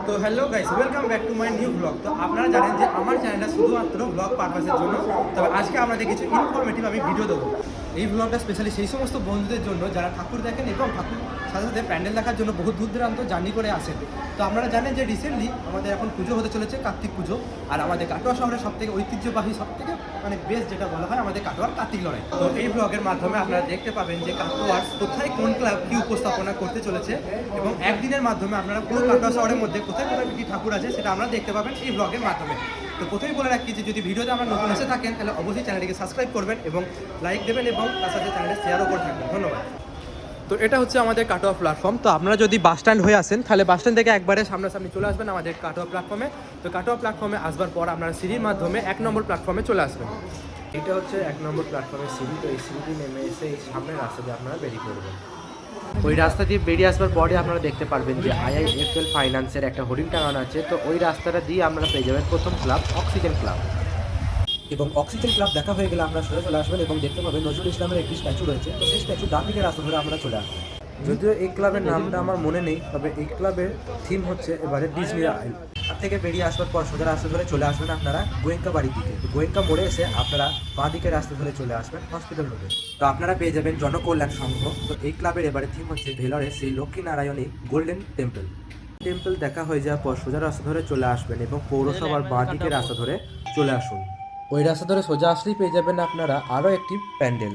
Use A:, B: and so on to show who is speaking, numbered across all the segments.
A: তো hello guys, welcome back to my new blog. তো আপনারা জানেন যে আমার চ্যানেলটা শুধুমাত্র ব্লগ পারপাসের জন্য। তবে আজকে আপনাদের কিছু ইনফরমেটিভ আমি ভিডিও দেবো। এই ব্লগটা স্পেশালি সেই সমস্ত বন্ধুদের জন্য যারা ঠাকুর দেখেন এবং ঠাকুর সাথে সাথে প্যান্ডেল দেখার জন্য বহু দূর দূরান্ত জার্নি করে আসেন। তো আপনারা জানেন যে রিসেন্টলি আমাদের এখন পুজো হতে চলেছে, কার্তিক পুজো। আর আমাদের কাটোয়া শহরের সবথেকে ঐতিহ্যবাহী, সবথেকে বেস্ট যেটা বলা হয় আমাদের কাটোয়ার কার্তিক লড়াই। তো এই ব্লগের মাধ্যমে আপনারা দেখতে পাবেন যে কাটোয়ার কোথায় কোন ক্লাব কী উপস্থাপনা করতে চলেছে এবং একদিনের মাধ্যমে আপনারা পুরো কাটোয়া শহরের মধ্যে কোথায় কোথায় কী ঠাকুর আছে সেটা আমরা দেখতে পাবেন এই ব্লগের মাধ্যমে। তো প্রথমেই বলে রাখি যে যদি ভিডিওতে আমরা নতুন এসে থাকেন তাহলে অবশ্যই চ্যানেলটিকে সাবস্ক্রাইব করবেন এবং লাইক দেবেন এবং তার সাথে চ্যানেলটা শেয়ারও করে থাকবেন। ধন্যবাদ। তো এটা হচ্ছে আমাদের কাটোয়া প্ল্যাটফর্ম। তো আপনারা যদি বাস স্ট্যান্ড হয়ে আসেন তাহলে বাস স্ট্যান্ড থেকে একবারে সামনাসামনি চলে আসবেন আমাদের কাটোয়া প্ল্যাটফর্মে। তো কাটোয়া প্ল্যাটফর্মে আসবার পর আপনারা সিঁড়ির মাধ্যমে 1 নম্বর প্ল্যাটফর্মে চলে আসবেন। এটা হচ্ছে 1 নম্বর প্ল্যাটফর্মের সিঁড়ি। তো এই সিঁড়িটি নেমে এসে এই সামনের রাস্তা দিয়ে আপনারা বেরিয়ে পড়বেন। ওই রাস্তা দিয়ে বেরিয়ে আসবার পরে আপনারা দেখতে পারবেন যে IIFL ফাইন্যান্সের একটা হোর্ডিং টাঙানো আছে। তো ওই রাস্তাটা দিয়ে আপনারা পেয়ে যাবেন প্রথম ক্লাব অক্সিজেন ক্লাব। এবং অক্সিজেন ক্লাব দেখা হয়ে গেলে আমরা সোজা চলে আসবেন এবং দেখতে পাবেন নজরুল ইসলামের একটি স্ট্যাচু রয়েছে। তো সেই স্ট্যাচু ডান দিকের রাস্তা ধরে আমরা চলে আসবো। যদিও এই ক্লাবের নামটা আমার মনে নেই, তবে এই ক্লাবের থিম হচ্ছে এবারে ডিজনি আইল্যান্ড। তার থেকে বেরিয়ে আসবার পর সোজা রাস্তা ধরে চলে আসবেন আপনারা গোয়েঙ্কা বাড়ির দিকে। গোয়েঙ্কা মোড়ে এসে আপনারা বাঁ দিকের রাস্তা ধরে চলে আসবেন হসপিটাল রোডে। তো আপনারা পেয়ে যাবেন জনকল্যাণ সংঘ। তো এই ক্লাবের এবারে থিম হচ্ছে ভেলোরে শ্রী লক্ষ্মীনারায়ণী গোল্ডেন টেম্পল। টেম্পল দেখা হয়ে যাওয়ার পর সোজা রাস্তা ধরে চলে আসবেন এবং পৌরসভার বাঁ দিকের রাস্তা ধরে চলে আসুন। ওই রাস্তা ধরে সোজা আসলেই পেয়ে যাবেন আপনারা আরও একটি প্যান্ডেল।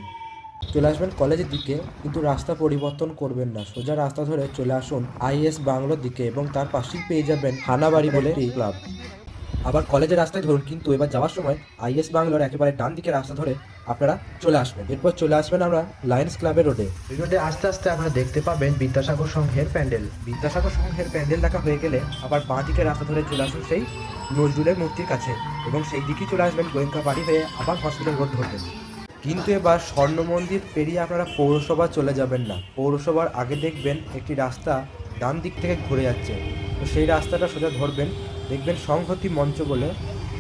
A: চলে আসবেন কলেজের দিকে, কিন্তু রাস্তা পরিবর্তন করবেন না, সোজা রাস্তা ধরে চলে আসুন IS বাংলোর দিকে এবং তার পাশেই পেয়ে যাবেন হানাবাড়ি বলে একটি ক্লাব। আবার কলেজের রাস্তায় ধরুন, কিন্তু এবার যাওয়ার সময় IS বাংলোর একেবারে ডান দিকে রাস্তা ধরে আপনারা চলে আসবেন। এরপর চলে আসবেন আমরা লায়ন্স ক্লাবের রোডে। এই রোডে আস্তে আস্তে আপনারা দেখতে পাবেন বিদ্যাসাগর সংঘের প্যান্ডেল। বিদ্যাসাগর সংঘের প্যান্ডেল দেখা হয়ে গেলে আবার বাঁ দিকে রাস্তা ধরে চলে আসুন সেই নজরুলের মূর্তির কাছে এবং সেই দিকেই চলে আসবেন গোয়েঙ্কা বাড়ি হয়ে আবার হসপিটাল রোড ধরবেন। কিন্তু এবার স্বর্ণ মন্দির পেরিয়ে আপনারা পৌরসভা চলে যাবেন না। পৌরসভার আগে দেখবেন একটি রাস্তা ডান দিক থেকে ঘুরে যাচ্ছে। তো সেই রাস্তাটা সোজা ধরবেন, দেখবেন সংহতি মঞ্চ বলে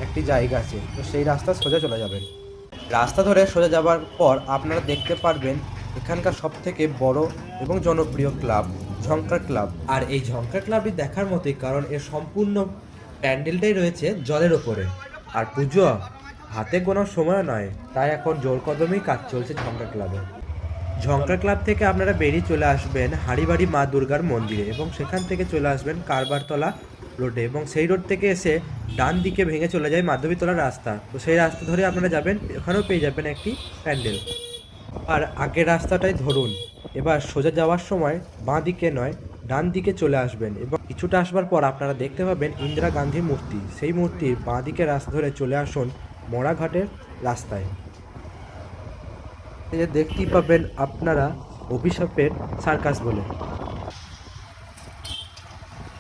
A: একটি জায়গা আছে। তো সেই রাস্তা সোজা চলে যাবেন। রাস্তা ধরে সোজা যাবার পর আপনারা দেখতে পারবেন এখানকার সবথেকে বড় এবং জনপ্রিয় ক্লাব ঝঙ্কার ক্লাব। আর এই ঝঙ্কার ক্লাবটি দেখার মতোই, কারণ এর সম্পূর্ণ প্যান্ডেলটাই রয়েছে জলের ওপরে। আর পুজো হাতে গোনার সময় নয়, তাই এখন জোর কদমেই কাজ চলছে ঝঙ্কার ক্লাবে। ঝঙ্কার ক্লাব থেকে আপনারা বেরিয়ে চলে আসবেন হাড়িবাড়ি মা দুর্গার মন্দিরে এবং সেখান থেকে চলে আসবেন কারবারতলা রোডে এবং সেই রোড থেকে এসে ডান দিকে ভেঙে চলে যায় মাধবীতলার রাস্তা। তো সেই রাস্তা ধরে আপনারা যাবেন, ওখানেও পেয়ে যাবেন একটি প্যান্ডেল। আর আগের রাস্তাটাই ধরুন। এবার সোজা যাওয়ার সময় বাঁ দিকে নয়, ডান দিকে চলে আসবেন এবং কিছুটা আসবার পর আপনারা দেখতে পাবেন ইন্দিরা গান্ধীর মূর্তি। সেই মূর্তির বাঁ দিকে রাস্তা ধরে চলে আসুন মরাঘাটের রাস্তায়। দেখতেই পাবেন আপনারা অভিশাপের সার্কাস বলে।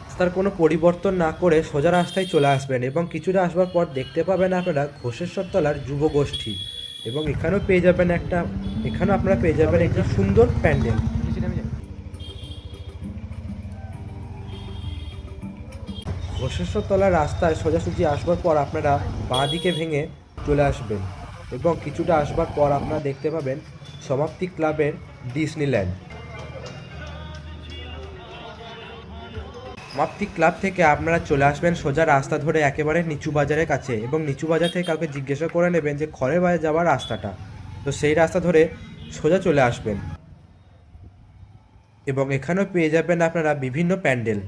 A: রাস্তার কোনো পরিবর্তন না করে সোজা রাস্তায় চলে আসবেন এবং কিছুটা আসবার পর দেখতে পাবেন আপনারা ঘোষেশ্বরতলার যুব গোষ্ঠী এবং এখানেও আপনারা পেয়ে যাবেন একটি সুন্দর প্যান্ডেল। ঘোষেশ্বরতলার রাস্তায় সোজাসুজি আসবার পর আপনারা বাঁ দিকে ভেঙে চলে আসবেন এবং কিছুটা আসবার পর আপনারা দেখতে পাবেন সমাপ্তি ক্লাবের ডিজনিল্যান্ড। সমাপ্তি ক্লাব থেকে আপনারা চলে আসবেন সোজা রাস্তা ধরে একেবারে নিচু বাজারের কাছে এবং নিচু বাজার থেকে কাউকে জিজ্ঞাসা করে নেবেন যে খড়ের বাজার যাওয়ার রাস্তাটা। তো সেই রাস্তা ধরে সোজা চলে আসবেন এবং এখানেও পেয়ে যাবেন আপনারা বিভিন্ন প্যান্ডেল।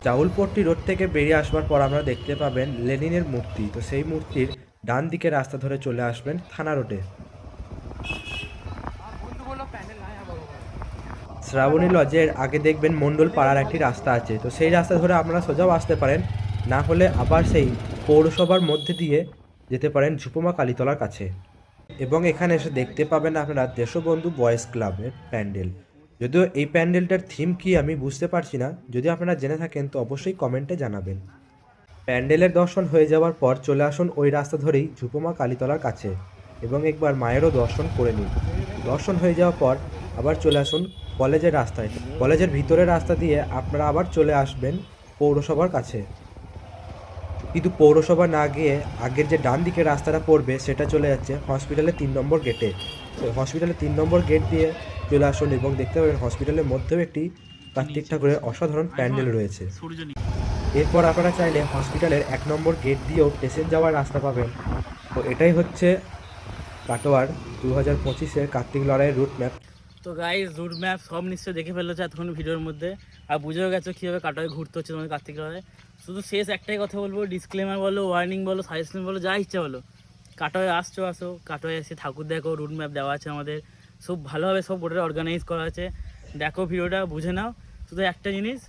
A: চাউলপট্টি রোড থেকে বেরিয়ে আসবার পর আমরা দেখতে পাবেন লেনিনের মূর্তি। তো সেই মূর্তির ডান দিকে রাস্তা ধরে চলে আসবেন থানা রোডে। শ্রাবণী লজের আগে দেখবেন মণ্ডল পাড়ার একটি রাস্তা আছে। তো সেই রাস্তা ধরে আপনারা সোজাও আসতে পারেন, না হলে আবার সেই পৌরসভার মধ্যে দিয়ে যেতে পারেন ঝুপমা কালীতলার কাছে এবং এখানে এসে দেখতে পাবেন আপনারা দেশবন্ধু বয়েজ ক্লাবের প্যান্ডেল। যদিও এই প্যান্ডেলটার থিম কি আমি বুঝতে পারছি না, যদি আপনারা জেনে থাকেন তো অবশ্যই কমেন্টে জানাবেন। প্যান্ডেলের দর্শন হয়ে যাওয়ার পর চলে আসুন ওই রাস্তা ধরেই ঝুপমা কালীতলার কাছে এবং একবার মায়েরও দর্শন করে নিন। দর্শন হয়ে যাওয়ার পর আবার চলে আসুন কলেজের রাস্তায়। কলেজের ভিতরের রাস্তা দিয়ে আপনারা আবার চলে আসবেন পৌরসভার কাছে। কিন্তু পৌরসভা না গিয়ে আগের যে ডান দিকে রাস্তাটা পড়বে সেটা চলে যাচ্ছে হসপিটালের 3 নম্বর গেটে। তো হসপিটালের 3 নম্বর গেট দিয়ে চলে আসুন এবং দেখতে পাবেন হসপিটালের মধ্যেও একটি কার্তিক ঠাকুরের অসাধারণ প্যান্ডেল রয়েছে। এরপর আপনারা চাইলে হসপিটালের 1 নম্বর গেট দিয়েও পেশেন্ট যাওয়ার রাস্তা পাবেন। তো এটাই হচ্ছে কাটোয়ার 2025-এর কার্তিক লড়াইয়ের রুট ম্যাপ।
B: তো গাইজ রুট ম্যাপ সব নিশ্চয়ই দেখে ফেলেছে এতক্ষণ ভিডিওর মধ্যে, আর বুঝেও গেছো কীভাবে কাটোয়ায় ঘুরতে হচ্ছে তোমাদের কার্তিক লড়াই। শুধু শেষ একটাই কথা বলবো, ডিসক্লেমার বলো, ওয়ার্নিং বলো, সাজেশন বলো, যা ইচ্ছা বলো, কাটোয়ায় আসো, কাটোয়ায় এসে ঠাকুর দেখো, রুট ম্যাপ দেওয়া আছে আমাদের, সব ভালোভাবে সব বোর্ডে অর্গানাইজ করা আছে, দেখো ভিডিওটা বুঝে নাও। শুধু একটা জিনিস,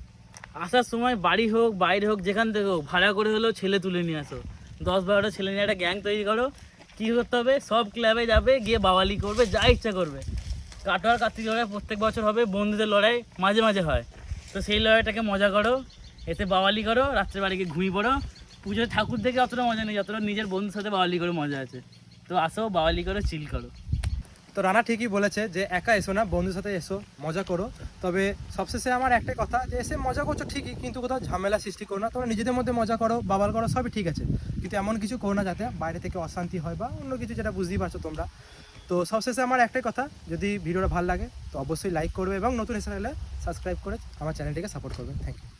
B: আসার সময় বাড়ি হোক বাইরে হোক যেখান থেকে হোক ভাড়া করে হলেও ছেলে তুলে নিয়ে আসো, 10-12টা ছেলে নিয়ে একটা গ্যাং তৈরি করো। কী করতে হবে, সব ক্লাবে যাবে, গিয়ে বাওয়ালি করবে, যা ইচ্ছা করবে। কাটোয়ার কার্তিক লড়াই প্রত্যেক বছর হবে, বন্ধুদের লড়াই মাঝে মাঝে হয়, তো সেই লড়াইটাকে মজা করো, এতে বাওয়ালি করো, রাত্রে বাড়ি গিয়ে ঘুমিয়ে পড়ো। পুজোয় ঠাকুর দেখে অতটা মজা নেই যতটা নিজের বন্ধুর সাথে বাওয়ালি করে মজা আছে। তো আসো, বাওয়ালি করো, চিল করো।
A: তো রানা ঠিকই বলেছে যে একা এসো না, বন্ধুর সাথে এসো, মজা করো। তবে সবশেষে আমার একটাই কথা, যে এসে মজা করছো ঠিকই, কিন্তু কোথাও ঝামেলা সৃষ্টি করো না। তোমরা নিজেদের মধ্যে মজা করো, বাবাল করো, সবই ঠিক আছে, কিন্তু এমন কিছু করো না যাতে বাইরে থেকে অশান্তি হয় বা অন্য কিছু, যেটা বুঝতেই পারছো তোমরা। তো সবশেষে আমার একটাই কথা, যদি ভিডিওটা ভালো লাগে তো অবশ্যই লাইক করবে এবং নতুন এসে হলে সাবস্ক্রাইব করে আমার চ্যানেলটিকে সাপোর্ট করবে। Thank you.